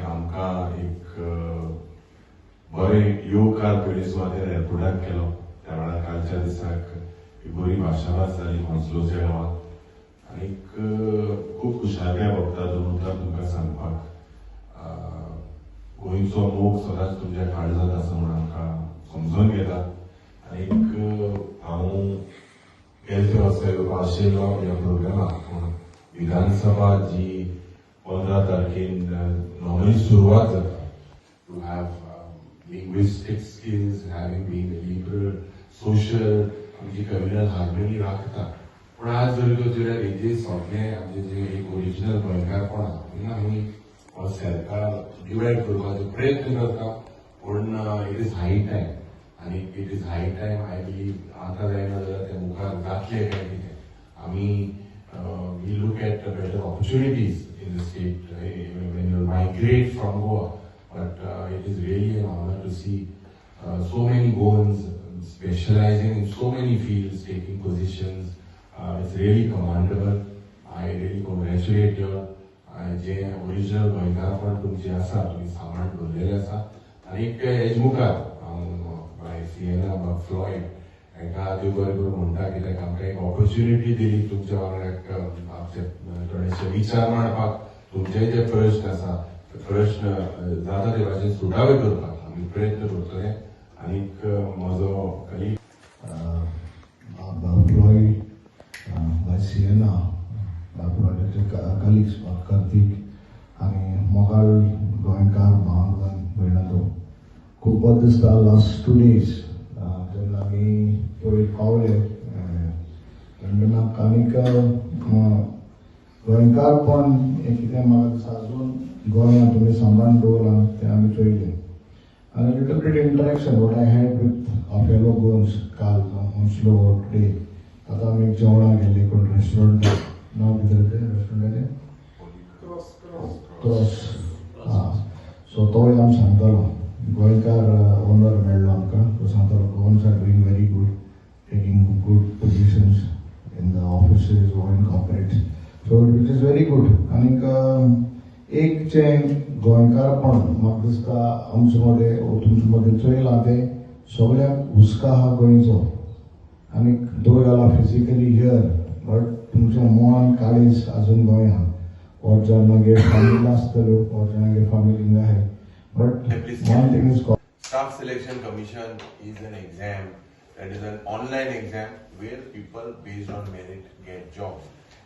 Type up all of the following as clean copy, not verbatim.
आमकां एक बरें येवकार पेडीसवातेर एअरपोर्टाक केलो. त्या वेळार कालच्या दिसाक एक बरी भाशाभास जाली पणसलोच्या गांवांत आनीक खूब खुशालकाय भोगता दोन उतर तुमकां सांगपाक. गोंयचो मोग सदांच तुमच्या काळजांत आसा म्हूण आमकां समजून घेता. आनीक हांव गेले वर्सा येवपा आशिल्लो ह्या प्रोग्रामाक पूण विधानसभा जी 15 तारखेन नॉर्मली सुरवात जाता. To have linguistic skills, having been a liberal, social, आमची कम्युनल हार्मनी राखता. पूण आज जर तुज्या हेजे सगळें आमचें जें एक ओरिजिनल गोंयकारपण आसा आमी सरकार डिवायड करपाचो प्रयत्न करता. पूण इट इज हाय टायम आनी it is high time I believe आतां जायना जाल्यार तें मुखार जातलें काय कितें. आमी we look at better opportunities in the state when you migrate from Goa. But it is really an honor to see so many Goans specializing in so many fields, taking positions. It's really commendable. I really congratulate you. जे original गोंयकारपण तुमचे आसा तुमी सांबाळून दवरलेले आसा. आनी एक hedge मुखार हांव बाय सिएना फ्लॉयड हेका देव बरें करूं म्हणटा, कित्याक आमकां एक ऑपॉर्च्युनिटी दिली तुमच्या वांगडा आमचे थोडेशे विचार मांडपाक. तुमचे जे प्रश्न आसा प्रश्न जाता ते भाशेन सुटावे करपाक आमी प्रयत्न करतले. आनीक म्हजो कलीग फ्लॉयड बाय सिएना कलिग्स कार्तिक आनी मोगाळ गोंयकार भावंडां भयणांचो खूब बरें दिसता. लास्ट 2 days जेन्ना आमी पळय पावले लंडनाक आनीक गोंयकारपण हें कितें म्हाका दिसता अजून गोंयांत तुमी सांबाळून दवरलां तें आमी चोयलें. आनी little bit interaction what I had with our fellow Goans काल मसलो टुडे. आतां आमी जेवणाक गेल्ले कोण रेस्टॉरंटाक नांव कितें तें रेस्टॉरंटाचें क्रॉस. सो तोय आमी सांगतालो गोंयकार ओनर मेळ्ळो आमकां. तो सांगतालो Goans are doing very good, taking good positions in the offices वा in corporates. So it is very good. आनीक एक जे गोंयकारपण म्हाका दिसता आमचे मदें तुमचे मदें चोयलां तें सगळ्यांक हुस्को आहा गोंयचो. आनीक दोय जाला फिजिकली हियर बट तुमचें मन काळीज आजून गोंयांत. और जाणांगे फॅमिली आसतल्यो और जाणांगे फॅमिली हिंगा आहाय. But one thing is Staff Selection Commission is an exam that is an online exam where people based on merit get jobs.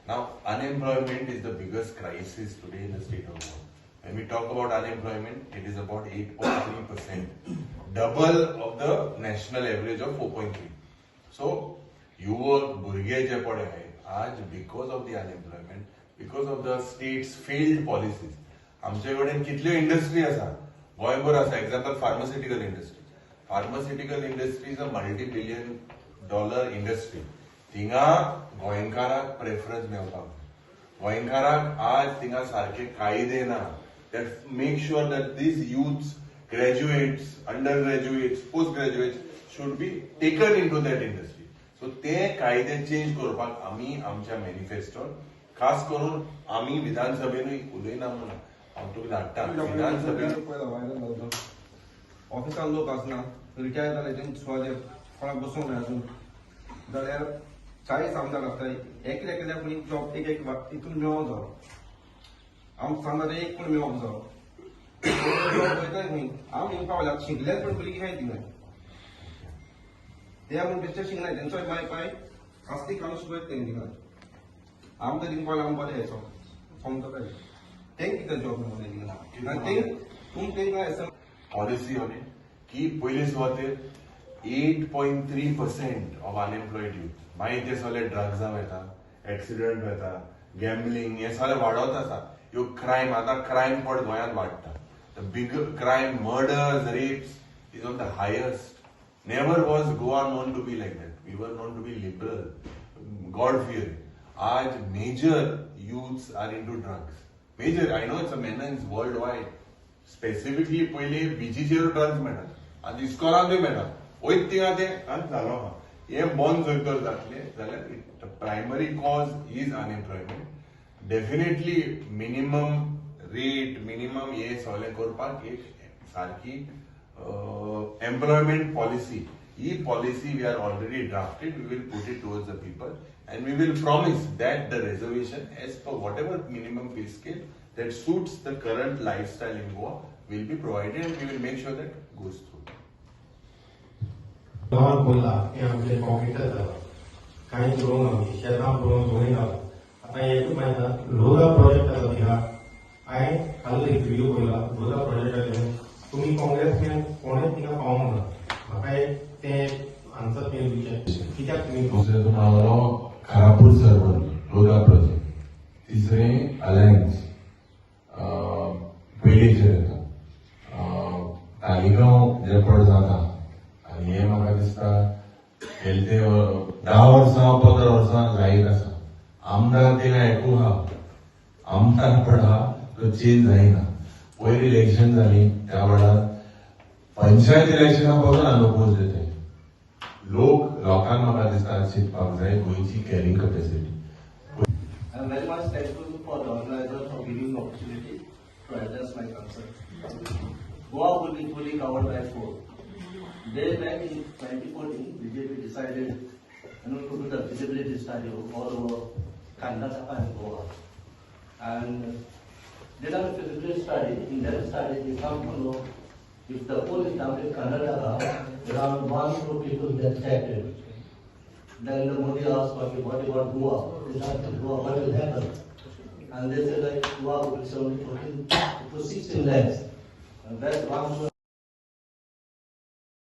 Now, unemployment is the biggest crisis today in the state of Goa. When we talk about unemployment, it is about 8.3%, double of the national average of 4.3. So, युवक भुरगे जे पडे आहेत आज because of the unemployment, because of the states failed policies. आमचे कडेन कितल्यो industry आसा गोंयभर आसा. Example pharmaceutical industry. Pharmaceutical industry is a $multi-billion industry. थिंगा गोंयकाराक प्रेफरन्स मेळपाक, गोंयकाराक आज थिंगा सारखे कायदे ना that make sure that these youths, graduates, undergraduates, postgraduates should be taken into that industry. So ते कायदे चेंज करपाक आमी आमच्या मॅनिफेस्टोन खास करून आमी विधानसभेनूय उलयना म्हणून हांव तुका धाडटा. विधानसभेन ऑफिसान लोक आसना, रिटायर जाले तेंचे सुवातेर कोणाक बसूंक ना अजून जाल्यार 40 आमदार आसताय. एकल्या कोणी जॉब एक हितून मेळोंक जायो. आमकां सांगता ते एक कोण मेळोंक जायो. जॉब वयताय खंय हांव हिंगा पावल्यात शिकल्यात पण भुरगीं हाय थिंगा. ते आमी बेश्टे शिकनाय तेंचोय पाय कास्तीक काडून सुकयत तें थिंगा. आमकां थिंगा पावल्यार आमकां बरें हेचो समजता काय तेंक कितें जॉब मेळोंक थिंगा. आनी तुमकां तेंका पॉलिसी होती की पयले सुवातेर 8.3% ऑफ अनएम्प्लॉयड यूथ. मागीर ते सगळे ड्रग्सांक येता, एक्सिडेंट येता, गॅम्बलिंग हे सगळे वाडत आसा. ह्यो क्रायम आतां क्रायम पड गोंयांत वाडटा. The big crime, murders, rapes is on the highest. Never was Goa known to be like that. We were known to be liberal, god fearing. आज major youths are into drugs. Major I know it's a menace world wide. Specifically पयली बिचीचेर drugs मेळटात, आतां इस्कॉलांतूय मेळटात. वयत थिंगा ते आनी जालो आहा. हे बंद जर तर जातले जाल्यार the primary cause is unemployment. Definitely minimum rate, minimum हे सगळे सगळें करपाक एक सारकी एम्प्लॉयमेंट पॉलिसी ही policy we are already drafted we will put it towards the people and we will promise that the reservation as per whatever minimum pay scale that suits the current lifestyle in Goa will be provided and we will make sure that goes through. गावात बोलला की आमचे computer झाला काही करून आम्ही शेतां करून दोन्ही घाला आता एकूच माहिती लोधा प्रोजेक्ट आसा तिका हांवें काल एक व्हिडिओ पळयला लोधा प्रोजेक्टाचेर तुम्ही काँग्रेसमॅन कोणेच तिका पावूंक ना म्हाका एक ते आन्सर मेल दिवचे कित्याक तुमी दुसरे तुम्हाला खारापूर सर्वर लोधा प्रोजेक्ट तिसरे अलायन्स पेडीचेर येता तालिगांव जे पड जाता आनी हे म्हाका दिसता गेले ते 10 वर्सां 15 वर्सां जायत आसा आमदार तिका एकू हा आमदार पड हा तो चेंज जायना पयली इलेक्शन जाली त्या वेळार पंचायत इलेक्शना पासून अनोपोज जाताय लोकांक म्हाका दिसता चिंतपाक जाय गोंयची carrying capacity. I'm very much thankful for the organizers for giving the opportunity to address my concern. Goa will be fully covered by four. Way back in 2014, BJP decided to do the feasibility study all over Karnataka and Goa. And they done a feasibility study. In that study, they come to know if the pool is dumped in Karnataka, around 1 crore people get affected. Then the Modi asked, what about Goa? They asked Goa, what will happen? And they said like Goa will be 14 to 16 lakhs. And that's 1